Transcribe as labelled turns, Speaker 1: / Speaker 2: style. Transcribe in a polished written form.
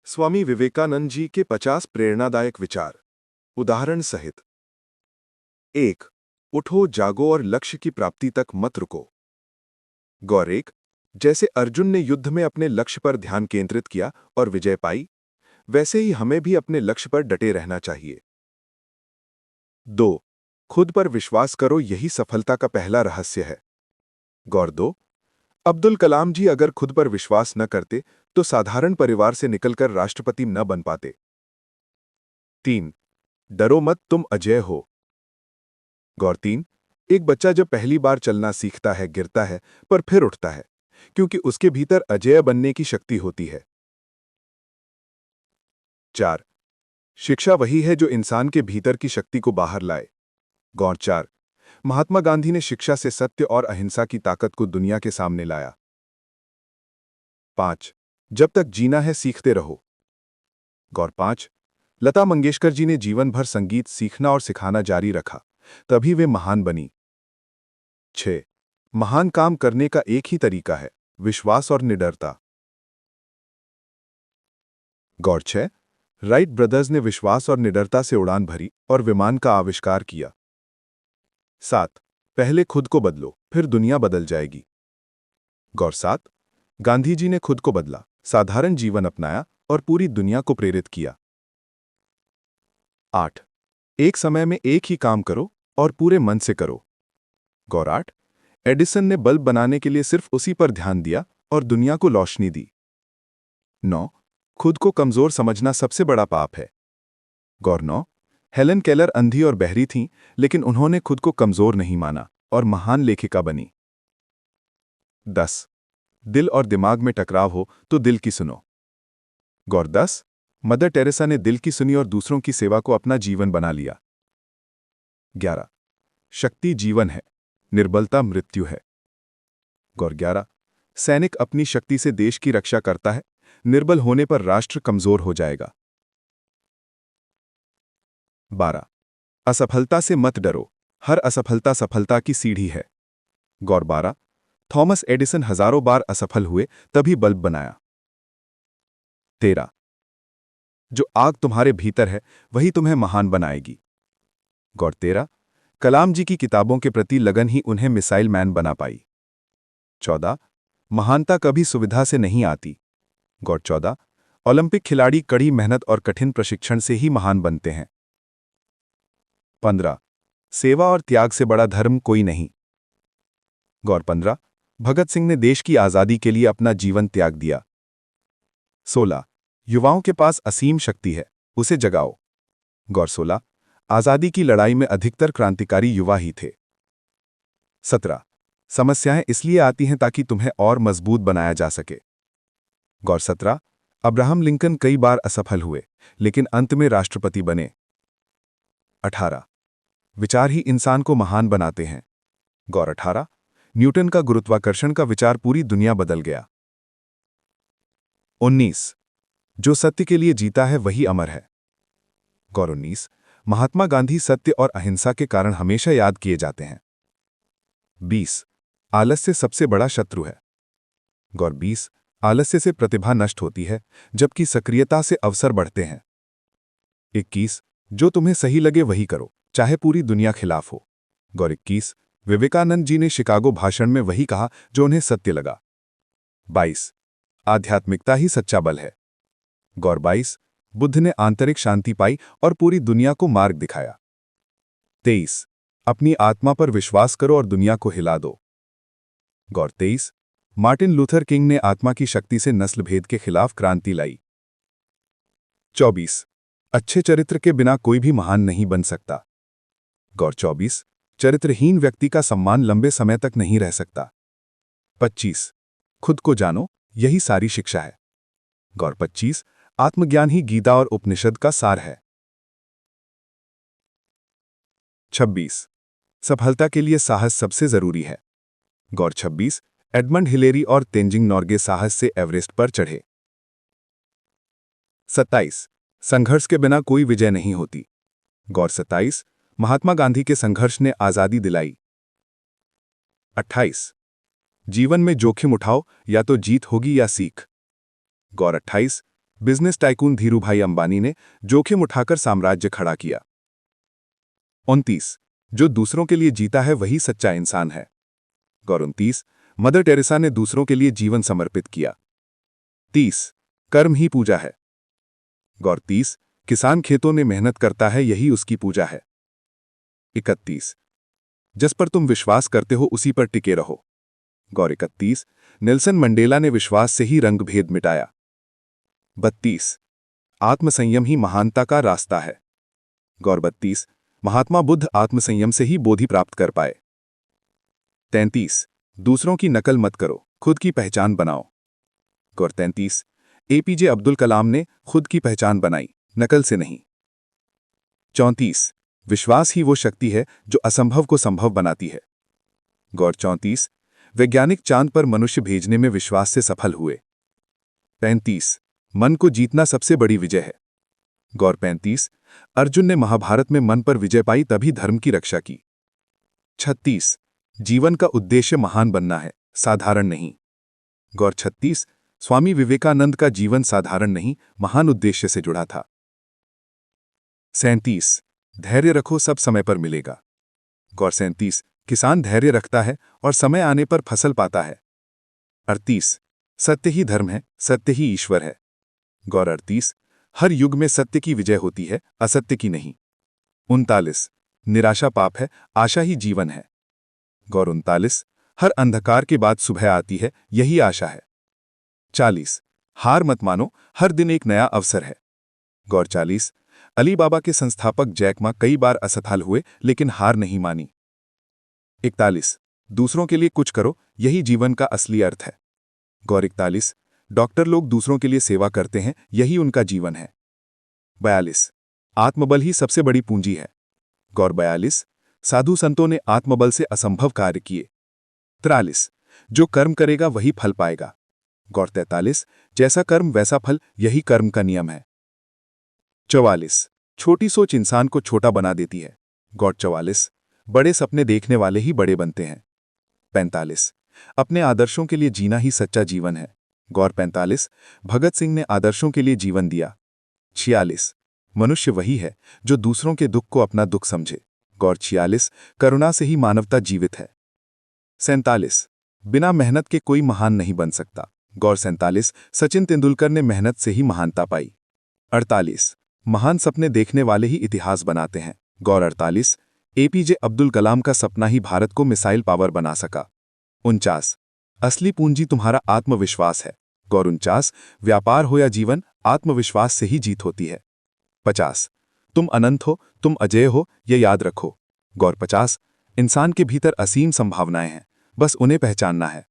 Speaker 1: स्वामी विवेकानंद जी के 50 प्रेरणादायक विचार उदाहरण सहित। 1. उठो, जागो और लक्ष्य की प्राप्ति तक मत रुको। गौर 1. जैसे अर्जुन ने युद्ध में अपने लक्ष्य पर ध्यान केंद्रित किया और विजय पाई, वैसे ही हमें भी अपने लक्ष्य पर डटे रहना चाहिए। 2. खुद पर विश्वास करो, यही सफलता का पहला रहस्य है। गौर 2. अब्दुल कलाम जी अगर खुद पर विश्वास न करते तो साधारण परिवार से निकलकर राष्ट्रपति न बन पाते। 3. डरो मत, तुम अजेय हो। गौर 3. एक बच्चा जब पहली बार चलना सीखता है, गिरता है पर फिर उठता है, क्योंकि उसके भीतर अजेय बनने की शक्ति होती है। 4. शिक्षा वही है जो इंसान के भीतर की शक्ति को बाहर लाए। गौर 4. महात्मा गांधी ने शिक्षा से सत्य और अहिंसा की ताकत को दुनिया के सामने लाया। 5. जब तक जीना है सीखते रहो। गौर 5. लता मंगेशकर जी ने जीवन भर संगीत सीखना और सिखाना जारी रखा, तभी वे महान बनी। 6. महान काम करने का एक ही तरीका है, विश्वास और निडरता। गौर 6. राइट ब्रदर्स ने विश्वास और निडरता से उड़ान भरी और विमान का आविष्कार किया। 7. पहले खुद को बदलो, फिर दुनिया बदल जाएगी। गौर 7. गांधी जी ने खुद को बदला, साधारण जीवन अपनाया और पूरी दुनिया को प्रेरित किया। 8. एक समय में एक ही काम करो और पूरे मन से करो। गौर 8. एडिसन ने बल्ब बनाने के लिए सिर्फ उसी पर ध्यान दिया और दुनिया को रोशनी दी। 9. खुद को कमजोर समझना सबसे बड़ा पाप है। गौर 9. हेलन केलर अंधी और बहरी थीं, लेकिन उन्होंने खुद को कमजोर नहीं माना और महान लेखिका बनी। 10. दिल और दिमाग में टकराव हो तो दिल की सुनो। गौर 10. मदर टेरेसा ने दिल की सुनी और दूसरों की सेवा को अपना जीवन बना लिया। 11. शक्ति जीवन है, निर्बलता मृत्यु है। गौर 11. सैनिक अपनी शक्ति से देश की रक्षा करता है, निर्बल होने पर राष्ट्र कमजोर हो जाएगा। 12. असफलता से मत डरो, हर असफलता सफलता की सीढ़ी है। गौर 12. थॉमस एडिसन हजारों बार असफल हुए तभी बल्ब बनाया। 13. जो आग तुम्हारे भीतर है वही तुम्हें महान बनाएगी। गौर 13. कलाम जी की किताबों के प्रति लगन ही उन्हें मिसाइल मैन बना पाई। 14. महानता कभी सुविधा से नहीं आती। गौर 14. ओलंपिक खिलाड़ी कड़ी मेहनत और कठिन प्रशिक्षण से ही महान बनते हैं। 15. सेवा और त्याग से बड़ा धर्म कोई नहीं। गौर 15. भगत सिंह ने देश की आजादी के लिए अपना जीवन त्याग दिया। 16. युवाओं के पास असीम शक्ति है, उसे जगाओ। गौर 16. आजादी की लड़ाई में अधिकतर क्रांतिकारी युवा ही थे। 17. समस्याएं इसलिए आती हैं ताकि तुम्हें और मजबूत बनाया जा सके। गौर 17. अब्राहम लिंकन कई बार असफल हुए, लेकिन अंत में राष्ट्रपति बने। 18. विचार ही इंसान को महान बनाते हैं। गौर 18. न्यूटन का गुरुत्वाकर्षण का विचार पूरी दुनिया बदल गया। 19. जो सत्य के लिए जीता है वही अमर है। गौर 19. महात्मा गांधी सत्य और अहिंसा के कारण हमेशा याद किए जाते हैं। 20. आलस्य सबसे बड़ा शत्रु है। गौर 20. आलस्य से प्रतिभा नष्ट होती है, जबकि सक्रियता से अवसर बढ़ते हैं। 21. जो तुम्हें सही लगे वही करो, चाहे पूरी दुनिया खिलाफ हो। गौर 21. विवेकानंद जी ने शिकागो भाषण में वही कहा जो उन्हें सत्य लगा। 22. आध्यात्मिकता ही सच्चा बल है। गौर 22. बुद्ध ने आंतरिक शांति पाई और पूरी दुनिया को मार्ग दिखाया। 23. अपनी आत्मा पर विश्वास करो और दुनिया को हिला दो। गौर 23. मार्टिन लूथर किंग ने आत्मा की शक्ति से नस्ल भेद के खिलाफ क्रांति लाई। 24. अच्छे चरित्र के बिना कोई भी महान नहीं बन सकता। गौर 24. चरित्रहीन व्यक्ति का सम्मान लंबे समय तक नहीं रह सकता। 25. खुद को जानो, यही सारी शिक्षा है। गौर 25. आत्मज्ञान ही गीता और उपनिषद का सार है। 26. सफलता के लिए साहस सबसे जरूरी है। गौर 26. एडमंड हिलेरी और तेंजिंग नोर्गे साहस से एवरेस्ट पर चढ़े। 27. संघर्ष के बिना कोई विजय नहीं होती। गौर 27. महात्मा गांधी के संघर्ष ने आजादी दिलाई। 28. जीवन में जोखिम उठाओ, या तो जीत होगी या सीख। गौर 28. बिजनेस टाइकून धीरूभाई अंबानी ने जोखिम उठाकर साम्राज्य खड़ा किया। 29 जो दूसरों के लिए जीता है वही सच्चा इंसान है। गौर 29 मदर टेरेसा ने दूसरों के लिए जीवन समर्पित किया। 30 कर्म ही पूजा है। गौर 30 किसान खेतों में मेहनत करता है, यही उसकी पूजा है। 31 जिस पर तुम विश्वास करते हो उसी पर टिके रहो। गौर 31 नेल्सन मंडेला ने विश्वास से ही रंगभेद मिटाया। 32 आत्मसंयम ही महानता का रास्ता है। गौर 32 महात्मा बुद्ध आत्मसंयम से ही बोधि प्राप्त कर पाए। 33 दूसरों की नकल मत करो, खुद की पहचान बनाओ। गौर 33 एपीजे अब्दुल कलाम ने खुद की पहचान बनाई, नकल से नहीं। 34 विश्वास ही वो शक्ति है जो असंभव को संभव बनाती है। गौर 34 वैज्ञानिक चांद पर मनुष्य भेजने में विश्वास से सफल हुए। 35 मन को जीतना सबसे बड़ी विजय है। गौर 35 अर्जुन ने महाभारत में मन पर विजय पाई तभी धर्म की रक्षा की। 36 जीवन का उद्देश्य महान बनना है, साधारण नहीं। गौर 36 स्वामी विवेकानंद का जीवन साधारण नहीं, महान उद्देश्य से जुड़ा था। 37 धैर्य रखो, सब समय पर मिलेगा। गौर 37 किसान धैर्य रखता है और समय आने पर फसल पाता है। 38 सत्य ही धर्म है, सत्य ही ईश्वर है। गौर 38 हर युग में सत्य की विजय होती है, असत्य की नहीं। 39 निराशा पाप है, आशा ही जीवन है। गौर 39 हर अंधकार के बाद सुबह आती है, यही आशा है। 40 हार मत मानो, हर दिन एक नया अवसर है। गौर 40 अली बाबा के संस्थापक जैक मा कई बार असफल हुए लेकिन हार नहीं मानी। 41 दूसरों के लिए कुछ करो, यही जीवन का असली अर्थ है। गौर 41 डॉक्टर लोग दूसरों के लिए सेवा करते हैं, यही उनका जीवन है। 42 आत्मबल ही सबसे बड़ी पूंजी है। गौर 42 साधु संतों ने आत्मबल से असंभव कार्य किए। 43 जो कर्म करेगा वही फल पाएगा। गौर 43 जैसा कर्म वैसा फल, यही कर्म का नियम है। 44 छोटी सोच इंसान को छोटा बना देती है। गौर 44 बड़े सपने देखने वाले ही बड़े बनते हैं। 45 अपने आदर्शों के लिए जीना ही सच्चा जीवन है। गौर 45 भगत सिंह ने आदर्शों के लिए जीवन दिया। 46 मनुष्य वही है जो दूसरों के दुख को अपना दुख समझे। गौर 46 करुणा से ही मानवता जीवित है। 47 बिना मेहनत के कोई महान नहीं बन सकता। गौर 47 सचिन तेंदुलकर ने मेहनत से ही महानता पाई। 48 महान सपने देखने वाले ही इतिहास बनाते हैं। गौर 48 एपीजे अब्दुल कलाम का सपना ही भारत को मिसाइल पावर बना सका। 49 असली पूंजी तुम्हारा आत्मविश्वास है। गौर 49 व्यापार हो या जीवन, आत्मविश्वास से ही जीत होती है। 50 तुम अनंत हो, तुम अजय हो, ये याद रखो। गौर 50 इंसान के भीतर असीम संभावनाएं हैं, बस उन्हें पहचानना है।